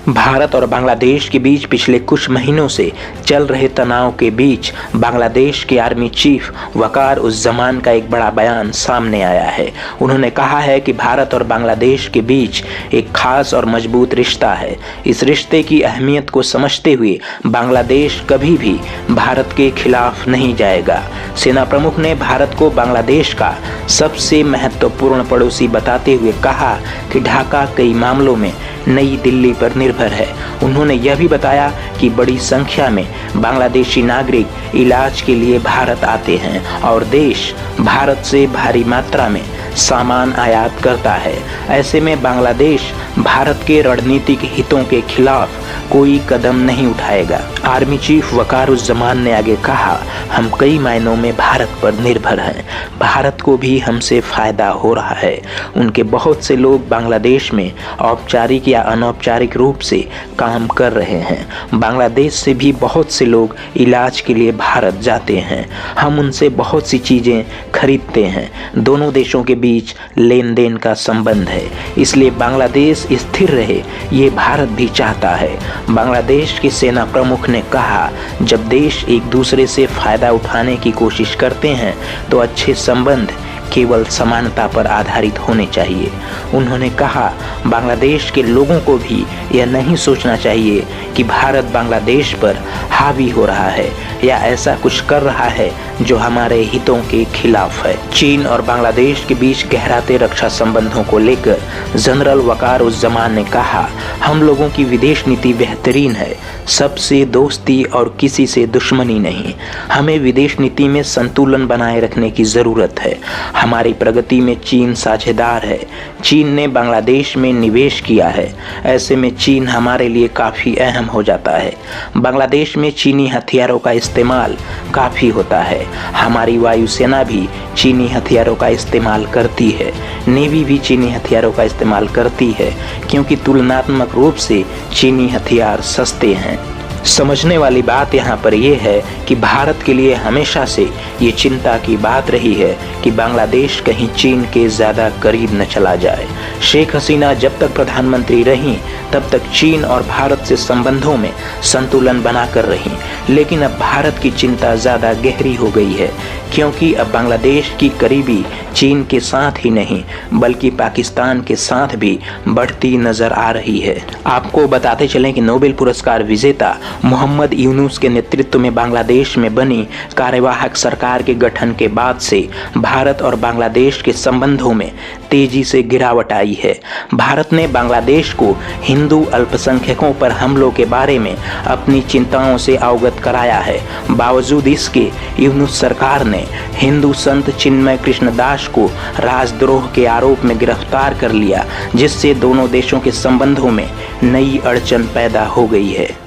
भारत और बांग्लादेश के बीच पिछले कुछ महीनों से चल रहे तनाव के बीच बांग्लादेश के आर्मी चीफ वकार उस जमान का एक बड़ा बयान सामने आया है। उन्होंने कहा है कि भारत और बांग्लादेश के बीच एक खास और मजबूत रिश्ता है। इस रिश्ते की अहमियत को समझते हुए बांग्लादेश कभी भी भारत के खिलाफ नहीं जाएगा। सेना प्रमुख ने भारत को बांग्लादेश का सबसे महत्वपूर्ण पड़ोसी बताते हुए कहा कि ढाका कई मामलों में नई दिल्ली पर निर्भर है। उन्होंने यह भी बताया कि बड़ी संख्या में बांग्लादेशी नागरिक इलाज के लिए भारत आते हैं और देश भारत से भारी मात्रा में सामान आयात करता है। ऐसे में बांग्लादेश भारत के रणनीतिक हितों के खिलाफ कोई कदम नहीं उठाएगा। आर्मी चीफ वकारुज्जमान ने आगे कहा, हम कई मायनों में भारत पर निर्भर हैं। भारत को भी हमसे फायदा हो रहा है। उनके बहुत से लोग बांग्लादेश में औपचारिक या अनौपचारिक रूप से काम कर रहे हैं। बांग्लादेश से भी बहुत से लोग इलाज के लिए भारत जाते हैं। हम उनसे बहुत सी चीज़ें खरीदते हैं। दोनों देशों के बीच लेन देन का संबंध है, इसलिए बांग्लादेश स्थिर रहे ये भारत भी चाहता है। बांग्लादेश के सेना प्रमुख ने कहा, जब देश एक दूसरे से फायदा उठाने की कोशिश करते हैं तो अच्छे संबंध केवल समानता पर आधारित होने चाहिए। उन्होंने कहा, बांग्लादेश के लोगों को भी यह नहीं सोचना चाहिए कि भारत बांग्लादेश पर हावी हो रहा है या ऐसा कुछ कर रहा है जो हमारे हितों के खिलाफ है। चीन और बांग्लादेश के बीच गहराते रक्षा संबंधों को लेकर जनरल वकारुज्जमान ने कहा, हम लोगों की विदेश नीति बेहतरीन है, सबसे दोस्ती और किसी से दुश्मनी नहीं। हमें विदेश नीति में संतुलन बनाए रखने की ज़रूरत है। हमारी प्रगति में चीन साझेदार है। चीन ने बांग्लादेश में निवेश किया है। ऐसे में चीन हमारे लिए काफ़ी अहम हो जाता है। बांग्लादेश में चीनी हथियारों का इस्तेमाल काफ़ी होता है। हमारी वायुसेना भी चीनी हथियारों का इस्तेमाल करती है। नेवी भी चीनी हथियारों का इस्तेमाल करती है, क्योंकि तुलनात्मक रूप से चीनी हथियार सस्ते हैं। समझने वाली बात यहाँ पर यह है कि भारत के लिए हमेशा से ये चिंता की बात रही है कि बांग्लादेश कहीं चीन के ज़्यादा करीब न चला जाए। शेख हसीना जब तक प्रधानमंत्री रहीं तब तक चीन और भारत से संबंधों में संतुलन बनाकर रहीं, लेकिन अब भारत की चिंता ज़्यादा गहरी हो गई है, क्योंकि अब बांग्लादेश की करीबी चीन के साथ ही नहीं बल्कि पाकिस्तान के साथ भी बढ़ती नज़र आ रही है। आपको बताते चलें कि नोबेल पुरस्कार विजेता मोहम्मद यूनुस के नेतृत्व में बांग्लादेश में बनी कार्यवाहक सरकार के गठन के बाद से भारत और बांग्लादेश के संबंधों में तेजी से गिरावट आई है। भारत ने बांग्लादेश को हिंदू अल्पसंख्यकों पर हमलों के बारे में अपनी चिंताओं से अवगत कराया है। बावजूद इसके यूनुस सरकार ने हिंदू संत चिन्मय कृष्ण दास को राजद्रोह के आरोप में गिरफ्तार कर लिया, जिससे दोनों देशों के संबंधों में नई अड़चन पैदा हो गई है।